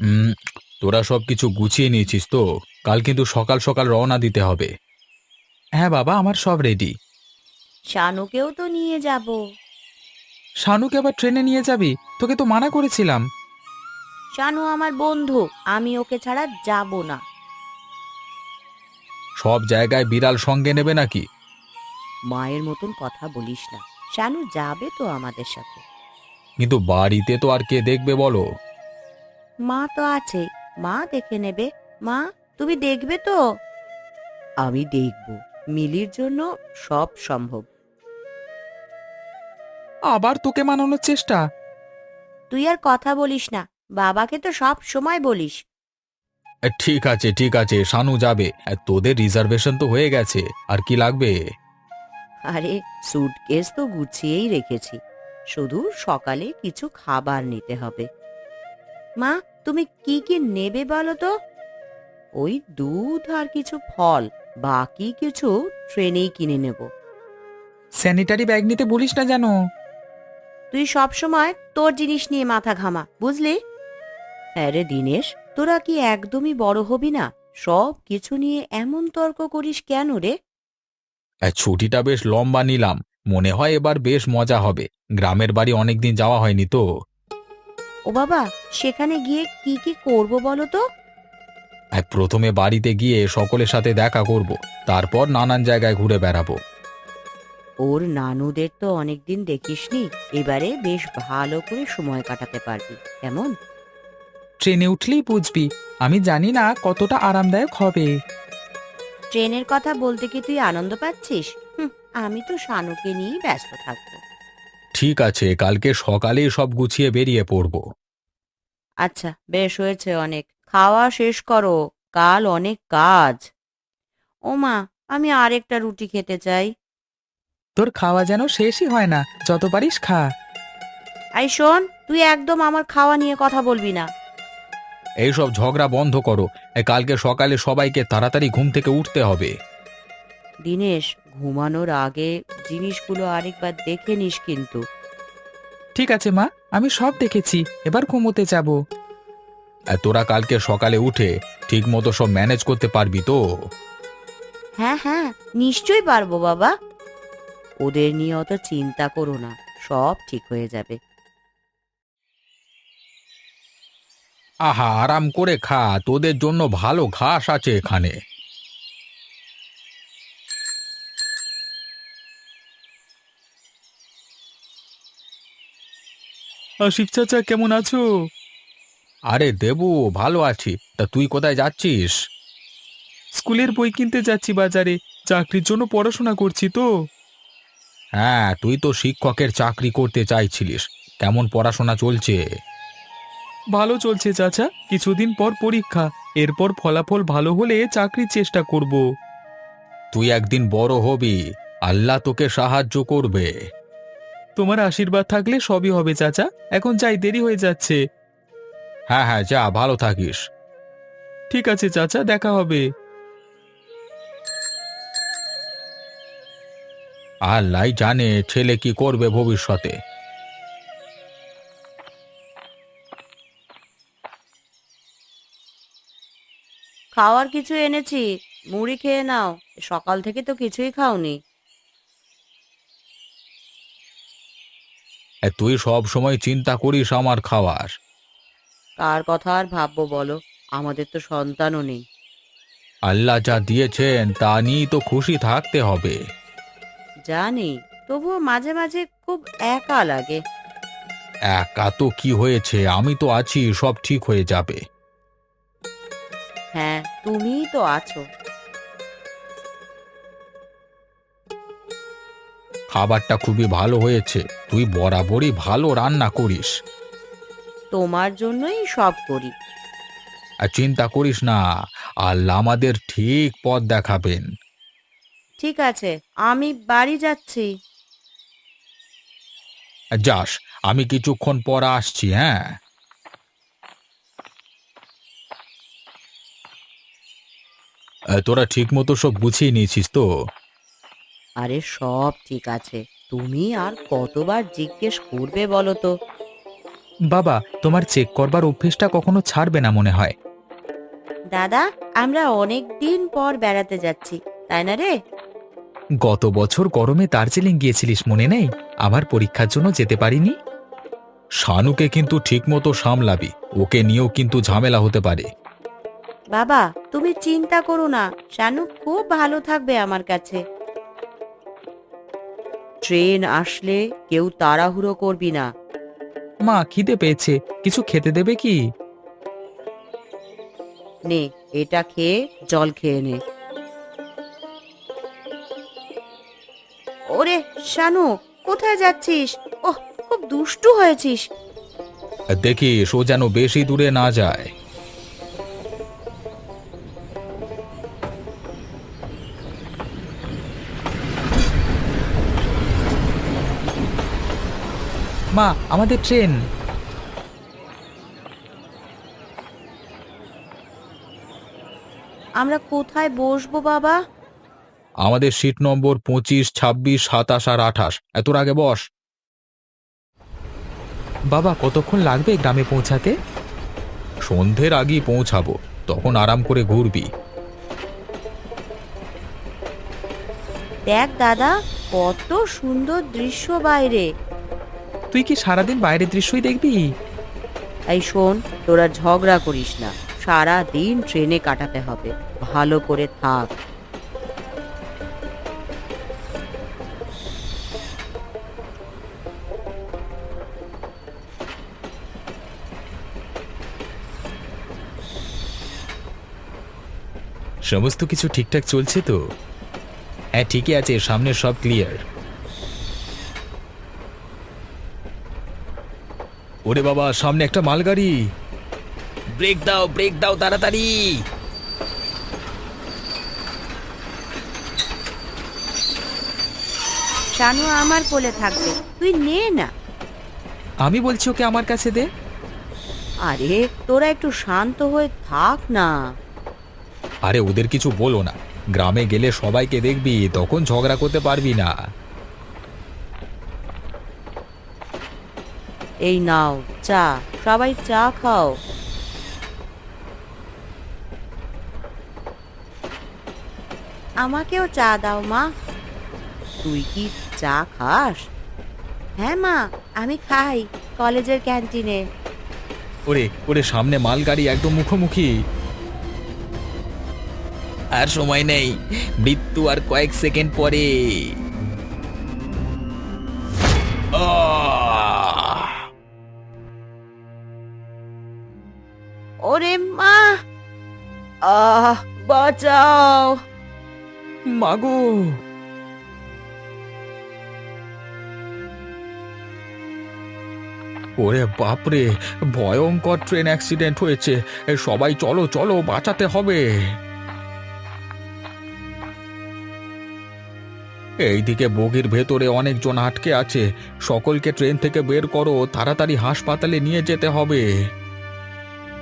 উম, তোরা সব কিছু গুছিয়ে নিয়েছিস তো? কাল কিন্তু সকাল সকাল রওনা দিতে হবে। হ্যাঁ বাবা, আমার সব রেডি। শানুকেও তো নিয়ে যাব। শানুকে আবার ট্রেনে নিয়ে যাবি? তোকে তো মানা করেছিলাম। শানু আমার বন্ধু, আমি ওকে ছাড়া যাব না। সব জায়গায় বিড়াল সঙ্গে নেবে নাকি? মায়ের মতন কথা বলিস না। শানু যাবে তো আমাদের সাথে। কিন্তু বাড়িতে তো আর কে দেখবে বলো? মা তো আছে, মা দেখে নেবে। মা, তুমি দেখবে তো? আমি দেখব। মিলির জন্য সব সম্ভব। আবার তোকে মানানোর চেষ্টা? তুই আর কথা বলিস না, বাবাকে তো সব সময় বলিস। ঠিক আছে ঠিক আছে, শানু যাবে। তোদের রিজার্ভেশন তো হয়ে গেছে, আর কি লাগবে? আরে, সুটকেস তো গুছিয়েই রেখেছি, শুধু সকালে কিছু খাবার নিতে হবে। মা, তুমি কি কি নেবে বলো তো? ওই দুধ আর কিছু ফল, বাকি কিছু ট্রেনেই কিনে নেব। স্যানিটারি ব্যাগ নিতে বলিস না যেন। তুই সব সময় তোর জিনিস নিয়ে মাথা ঘামা, বুঝলি? হ্যাঁ রে দিনেশ, তোরা কি একদমই বড় হবি না? সব কিছু নিয়ে এমন তর্ক করিস কেন রে? ছুটিটা বেশ লম্বা নিলাম, মনে হয় এবার বেশ মজা হবে। গ্রামের বাড়ি অনেকদিন যাওয়া হয়নি তো। ও বাবা, সেখানে গিয়ে কি কি করব বলো তো? প্রথমে বাড়িতে গিয়ে সকলের সাথে দেখা করব, তারপর নানান জায়গায় ঘুরে বেড়াবো। ওর নানুদের তো অনেকদিন দেখিসনি, এবারে বেশ ভালো করে সময় কাটাতে পারবি, কেমন? ট্রেনে উঠলেই বুঝবি, আমি জানি না কতটা আরামদায়ক হবে। ট্রেনের কথা বলতে কি তুই আনন্দ পাচ্ছিস? হুঁ, আমি তো শানুকে নিয়েই ব্যস্ত থাকবো। ঠিক আছে, কালকে সকালেই সব গুছিয়ে বেরিয়ে পড়ব। আচ্ছা, বেশ হয়েছে অনেক। খাওয়া শেষ করো, কাল অনেক কাজ। ওমা, আমি আরেকটা রুটি খেতে চাই। তোর খাওয়া যেন শেষই হয় না, যত পারিস খা। আই শোন, তুই একদম আমার খাওয়া নিয়ে কথা বলবি না। এইসব ঝগড়া বন্ধ করো। কালকে সকালে সবাইকে তাড়াতাড়ি ঘুম থেকে উঠতে হবে। দিনেশ, ঘুমানোর আগে জিনিসগুলো আরেকবার দেখে নিস কিন্তু। ঠিক আছে মা, আমি সব দেখেছি, এবার ঘুমোতে যাব। তোরা কালকে সকালে উঠে ঠিক মতো সব ম্যানেজ করতে পারবি তো? হ্যাঁ হ্যাঁ, নিশ্চয়ই পারবো বাবা। ওদের নিয়ে অত চিন্তা করো না, সব ঠিক হয়ে যাবে। আহা, আরাম করে খা, তোদের জন্য ভালো ঘাস আছে এখানে। শিব চাচা, কেমন আছো? আরে দেবু, ভালো আছি। তা তুই কোথায় যাচ্ছিস? স্কুলের বই কিনতে যাচ্ছি বাজারে, চাকরির জন্য পড়াশোনা করছি তো। হ্যাঁ, তুই তো শিক্ষকের চাকরি করতে চাইছিলিস। কেমন পড়াশোনা চলছে? ভালো চলছে চাচা, কিছুদিন পর পরীক্ষা, এরপর ফলাফল ভালো হলে চাকরির চেষ্টা করব। তুই একদিন বড় হবি, আল্লাহ তোকে সাহায্য করবে। তোমার আশীর্বাদ থাকলে সবই হবে চাচা, এখন যাই, দেরি হয়ে যাচ্ছে। হ্যাঁ হ্যাঁ, যা, ভালো থাকিস। ঠিক আছে চাচা, দেখা হবে। আল্লাহ জানে ছেলে কি করবে ভবিষ্যতে। খাওয়ার কিছু এনেছি, মুড়ি খেয়ে নাও। সকাল থেকে তো কিছুই খাওনি। তুই সব সময় চিন্তা করিস আমার খাওয়ার। কার কথা আর ভাববো বলো, আমাদের তো সন্তানও নেই। আল্লাহ যা দিয়েছেন তা নিয়েই তো খুশি থাকতে হবে। জানি, তবুও মাঝে মাঝে খুব একা লাগে। একা তো কি হয়েছে, আমি তো আছি, সব ঠিক হয়ে যাবে। হ্যাঁ, তুমিই তো আছো। খাবারটা খুবই ভালো হয়েছে, তুই বরাবরই ভালো রান্না করিস। তোমার জন্যই সব করি। আর চিন্তা করিস না, আল্লাহ আমাদের ঠিক পথ দেখাবেন। ঠিক আছে, আমি বাড়ি যাচ্ছি। যাস, আমি কিছুক্ষণ পর আসছি, হ্যাঁ। তোরা ঠিক মতো সব গুছিয়ে নিয়েছিস তো? আরে সব ঠিক আছে, তুমি আর কতবার জিজ্ঞেস করবে বলো তো? বাবা, তোমার চেক করবার অভ্যেসটা কখনো ছাড়বে না মনে হয়। দাদা, আমরা অনেক দিন পর বেড়াতে যাচ্ছি, তাই না রে? গত বছর গরমে দার্জিলিং গিয়েছিলিস মনে নেই? আমার পরীক্ষার জন্য যেতে পারিনি। শানুকে কিন্তু ঠিকমতো সামলাবি, ওকে নিয়েও কিন্তু ঝামেলা হতে পারে। বাবা, তুমি চিন্তা করো না, শানু খুব ভালো থাকবে আমার কাছে। ট্রেন আসলে কেউ তাড়াহুড়ো করবি না। মা, খিদে পেয়েছে, কিছু খেতে দেবে কি? নে, এটা খেয়ে জল খেয়ে নে। ওরে শানু, কোথায় যাচ্ছিস? ওহ, খুব দুষ্টু হয়েছিস। দেখিস ও যেন বেশি দূরে না যায়। মা, আমাদের ট্রেন। আমরা কোথায় বসবো বাবা? আমাদের সিট নম্বর 25, 26, 27 আর 28। এত আগে বস। বাবা, কতক্ষণ লাগবে গ্রামে পৌঁছাতে? সন্ধ্যের আগেই পৌঁছাবো, তখন আরাম করে ঘুরবি। দেখ দাদা, কত সুন্দর দৃশ্য বাইরে। তুই কি সারাদিন বাইরের দৃশ্যই দেখবি? এই শোন, তোরা ঝগড়া করিস না, সারা দিন ট্রেনে কাটাতে হবে, ভালো করে থাক। সমস্ত কিছু ঠিকঠাক চলছে তো? হ্যাঁ, ঠিকই আছে, সামনে সব ক্লিয়ার। ওরে বাবা, সামনে একটা মালগাড়ি। ব্রেক দাও তাড়াতাড়ি। শানু আমার কোলে থাকবে, তুই নে না। আমি বলছি ওকে আমার কাছে দে। আরে তোরা একটু শান্ত হয়ে থাক না। আরে ওদের কিছু বলো না, গ্রামে গেলে সবাইকে দেখবি, তখন ঝগড়া করতে পারবি না। এই নাও চা, সবাই চা খাও। আমাকেও চা দাও মা। তুই কি চা খাস? হ্যাঁ মা, আমি খাই, কলেজের ক্যান্টিনে। ওরে ওরে, সামনে মালগাড়ি একদম মুখোমুখি। আর সময় নেই, মৃত্যু আর কয়েক সেকেন্ড পরে। আহ! ওরে মা, বাঁচাও। মাগো! ওরে বাপরে, ভয়ঙ্কর ট্রেন অ্যাক্সিডেন্ট হয়েছে। সবাই চলো চলো, বাঁচাতে হবে। এইদিকে বগির ভেতরে অনেকজন আটকে আছে, সকলকে ট্রেন থেকে বের করো, তাড়াতাড়ি হাসপাতালে নিয়ে যেতে হবে।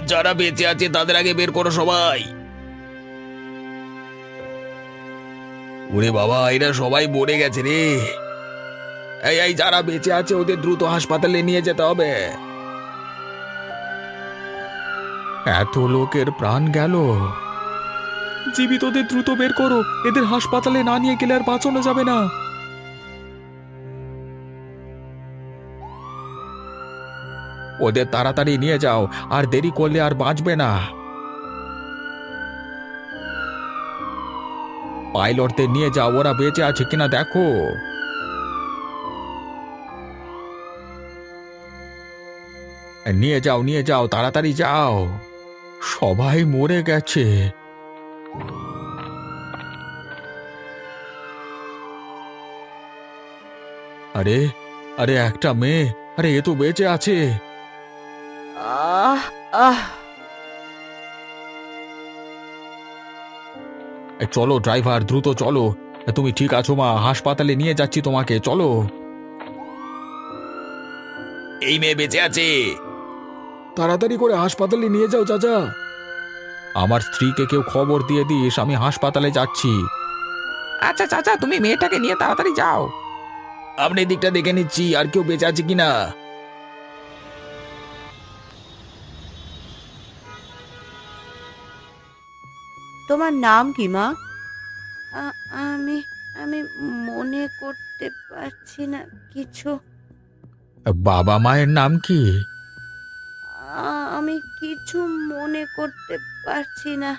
যারা বেঁচে আছে তাদের আগে বের করো সবাই। ওরে বাবা, এরা সবাই মরে গেছে রে। এই এই, যারা বেঁচে আছে ওদের দ্রুত হাসপাতালে নিয়ে যেতে হবে। এত লোকের প্রাণ গেল। জীবিতদের দ্রুত বের করো, এদের হাসপাতালে না নিয়ে গেলে আর বাঁচানো যাবে না। ওদের তাড়াতাড়ি নিয়ে যাও, আর দেরি করলে আর বাঁচবে না। পাইলটদের নিয়ে যাও, ওরা বেঁচে আছে কিনা দেখো। নিয়ে যাও তাড়াতাড়ি যাও। সবাই মরে গেছে। আরে আরে, একটা মেয়ে, আরে এ তো বেঁচে আছে। আহ আহ চলো ড্রাইভার, দ্রুত চলো। তুমি ঠিক আছো মা? হাসপাতালে নিয়ে যাচ্ছি তোমাকে, চলো। এই মেয়ে বেঁচে আছে। তাড়াতাড়ি করে হাসপাতালে নিয়ে যাও চাচা। আমার স্ত্রীকে কেউ খবর দিয়ে দিস, আমি হাসপাতালে যাচ্ছি। আচ্ছা চাচা, তুমি মেয়েটাকে নিয়ে তাড়াতাড়ি যাও। আপনি দিকটা দেখে নিচ্ছি আর কেউ বেঁচে আছে কিনা। তোমার নাম কি মা? আমি আমি মনে করতে পারছি না কিছু। বাবা মায়ের নাম কি? আমি কিছু মনে করতে পারছি না।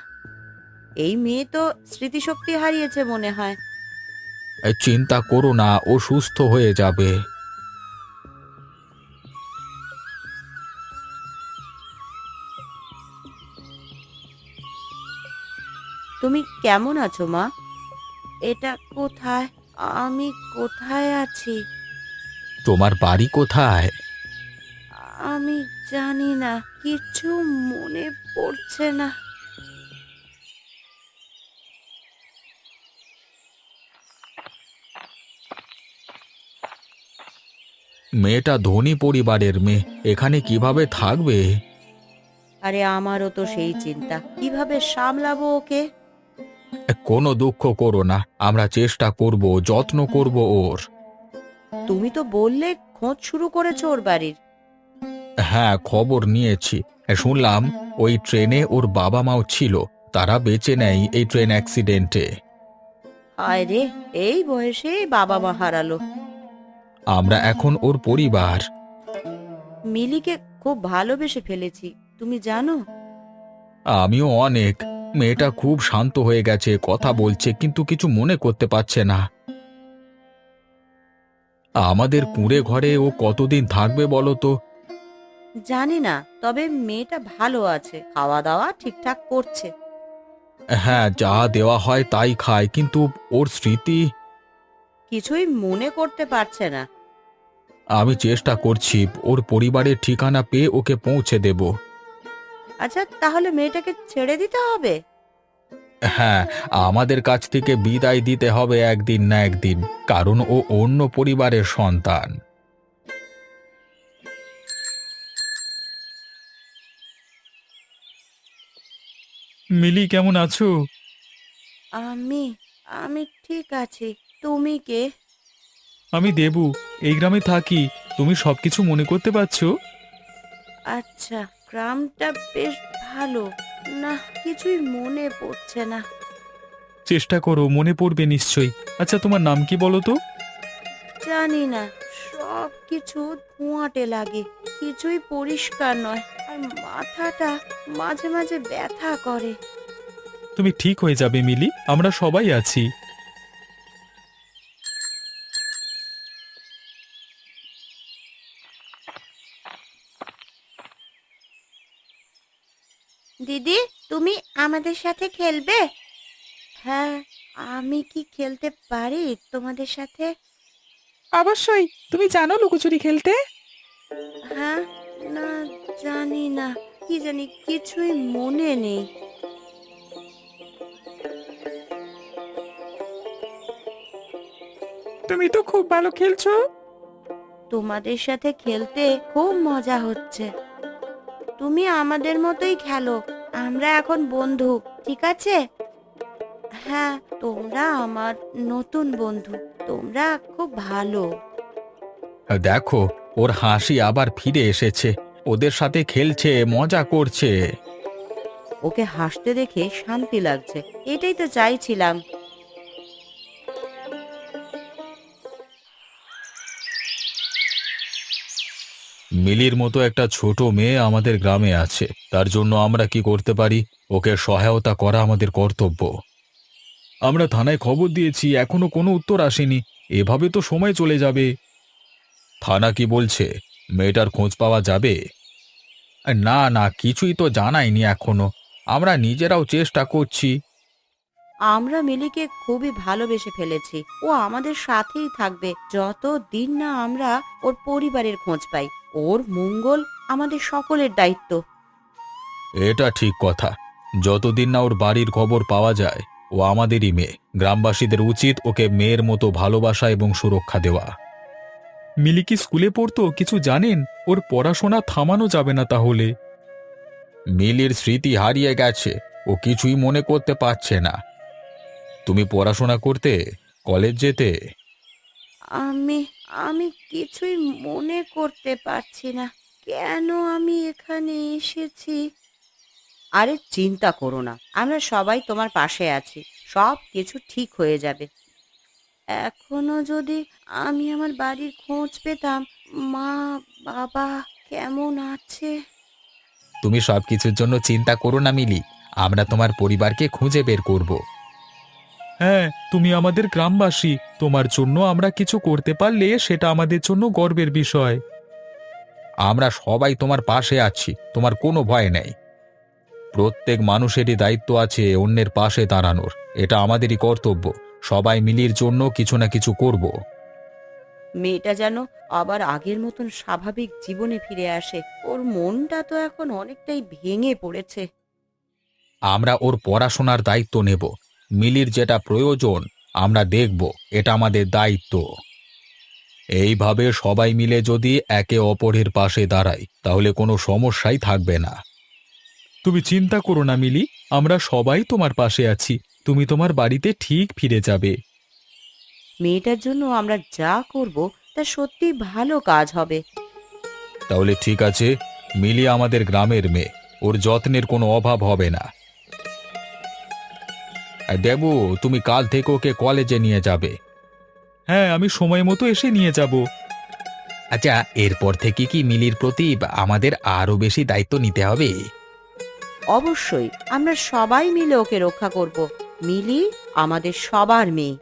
এই মেয়ে তো স্মৃতিশক্তি হারিয়েছে মনে হয়। চিন্তা করো না, ও সুস্থ হয়ে যাবে। তুমি কেমন আছো মা? এটা কোথায়? আমি কোথায় আছি? তোমার বাড়ি কোথায়? আমি জানি না, কিছু মনে পড়ছে না। মেয়েটা ধনী পরিবারের মেয়ে, এখানে কিভাবে থাকবে? আরে আমারও তো সেই চিন্তা, কিভাবে সামলাবো ওকে। কোনো দুঃখ করো না, আমরা চেষ্টা করব, যত্ন করব ওর। তুমি তো বললে খোঁজ শুরু করেছো ওর বাড়ির। হ্যাঁ, খবর নিয়েছি। শুনলাম ওই ট্রেনে ওর বাবা মাও ছিল, তারা বেঁচে নেয় এই ট্রেন অ্যাক্সিডেন্টে। হায় রে, এই বয়সেই বাবা মা হারালো। আমরা এখন ওর পরিবার। মিলিকে খুব ভালোবেসে ফেলেছি, তুমি জানো। আমিও অনেক। মেয়েটা খুব শান্ত হয়ে গেছে, কথা বলছে কিন্তু কিছু মনে করতে পারছে না। আমাদের কুঁড়ে ঘরে ও কতদিন থাকবে বলো তো? জানি না, তবে মেয়েটা ভালো আছে, খাওয়া দাওয়া ঠিকঠাক করছে। হ্যাঁ, যা দেওয়া হয় তাই খায়, কিন্তু ওর স্মৃতি। কিছুই মনে করতে পারছে না। আমি চেষ্টা করছি, ওর পরিবারের ঠিকানা পেয়ে ওকে পৌঁছে দেব। আচ্ছা, তাহলে মেয়েটাকে ছেড়ে দিতে হবে? হ্যাঁ, আমাদের কাছ থেকে বিদায় দিতে হবে একদিন না একদিন, কারণ ও অন্য পরিবারের সন্তান। মিলি, কেমন আছো? আমি আমি ঠিক আছি। তুমি কে? আমি দেবু, এই গ্রামে থাকি। তুমি সবকিছু মনে করতে পারছো? আচ্ছা, গ্রামটা বেশ ভালো। না, কিছুই মনে পড়ছে না। চেষ্টা করো, মনে পড়বে নিশ্চয়ই। আচ্ছা, তোমার নাম কি বলো তো? জানি না, সব কিছু ধোঁয়াটে লাগে, কিছুই পরিষ্কার নয়, আর মাথাটা মাঝে মাঝে ব্যথা করে। তুমি ঠিক হয়ে যাবে মিলি, আমরা সবাই আছি। দিদি, তুমি আমাদের সাথে খেলবে? হ্যাঁ, আমি কি খেলতে পারি তোমাদের সাথে? অবশ্যই। তুমি জানো লুকোচুরি খেলতে? হ্যাঁ, না, জানি না, কি জানি, কিছুই মনে নেই। তুমি তো খুব ভালো খেলছো। তোমাদের সাথে খেলতে খুব মজা হচ্ছে। তুমি আমাদের মতোই খেলো, আমরা এখন বন্ধু, ঠিক আছে? হ্যাঁ, তোমরা আমার নতুন বন্ধু, তোমরা খুব ভালো। দেখো, ওর হাসি আবার ফিরে এসেছে, ওদের সাথে খেলছে, মজা করছে। ওকে হাসতে দেখে শান্তি লাগছে, এটাই তো চাইছিলাম। মিলির মতো একটা ছোট মেয়ে আমাদের গ্রামে আছে, তার জন্য আমরা কি করতে পারি? ওকে সহায়তা করা আমাদের কর্তব্য। আমরা থানায় খবর দিয়েছি, এখনো কোনো উত্তর আসেনি। এভাবে তো সময় চলে যাবে। থানা কি বলছে? মেয়েটার খোঁজ পাওয়া যাবে? না না, কিছুই তো জানায়নি এখনো। আমরা নিজেরাও চেষ্টা করছি। আমরা মিলিকে খুবই ভালোবেসে ফেলেছি, ও আমাদের সাথেই থাকবে যত দিন না আমরা ওর পরিবারের খোঁজ পাই। ওর মঙ্গল আমাদের সকলের দায়িত্ব। এটা ঠিক কথা। যতদিন না ওর বাড়ির খবর পাওয়া যায়, ও আমাদেরই মেয়ে। গ্রামবাসীদের উচিত ওকে মেয়ের মতো ভালোবাসা এবং সুরক্ষা দেওয়া। মিলি কি স্কুলে পড়তো, কিছু জানেন? ওর পড়াশোনা থামানো যাবে না তাহলে। মিলির স্মৃতি হারিয়ে গেছে, ও কিছুই মনে করতে পারছে না। তুমি পড়াশোনা করতে, কলেজ যেতে। আমি আমি কিছুই মনে করতে পারছি না, কেন আমি এখানে এসেছি। আরে চিন্তা করো না, আমরা সবাই তোমার পাশে আছি, সব কিছু ঠিক হয়ে যাবে। এখনো যদি আমি আমার বাড়ির খোঁজ পেতাম, মা বাবা কেমন আছে। তুমি সবকিছুর জন্য চিন্তা করো না মিলি, আমরা তোমার পরিবারকে খুঁজে বের করব। হ্যাঁ, তুমি আমাদের গ্রামবাসী, তোমার জন্য আমরা কিছু করতে পারলে সেটা আমাদের জন্য গর্বের বিষয়। আমরা সবাই তোমার পাশে আছি, তোমার কোনো ভয় নেই। প্রত্যেক মানুষেরই দায়িত্ব আছে অন্যের পাশে দাঁড়ানোর, এটা আমাদেরই কর্তব্য। সবাই মিলির জন্য কিছু না কিছু করব। মেয়েটা যেন আবার আগের মতন স্বাভাবিক জীবনে ফিরে আসে। ওর মনটা তো এখন অনেকটাই ভেঙে পড়েছে। আমরা ওর পড়াশোনার দায়িত্ব নেব, মিলির যেটা প্রয়োজন আমরা দেখব, এটা আমাদের দায়িত্ব। এইভাবে সবাই মিলে যদি একে অপরের পাশে দাঁড়াই তাহলে কোনো সমস্যাই থাকবে না। তুমি চিন্তা করো না মিলি, আমরা সবাই তোমার পাশে আছি, তুমি তোমার বাড়িতে ঠিক ফিরে যাবে। মেয়েটার জন্য আমরা যা করব তা সত্যি ভালো কাজ হবে। তাহলে ঠিক আছে, মিলি আমাদের গ্রামের মেয়ে, ওর যত্নের কোনো অভাব হবে না। আর দেবু, তুমি কাল থেকে ওকে কলেজে নিয়ে যাবে। হ্যাঁ, আমি সময় মতো এসে নিয়ে যাব। আচ্ছা, এরপর থেকে কি মিলির প্রতি আমাদের আরো বেশি দায়িত্ব নিতে হবে? অবশ্যই আমরা সবাই মিলে ওকে রক্ষা করব। মিলি আমাদের সবার মেয়ে।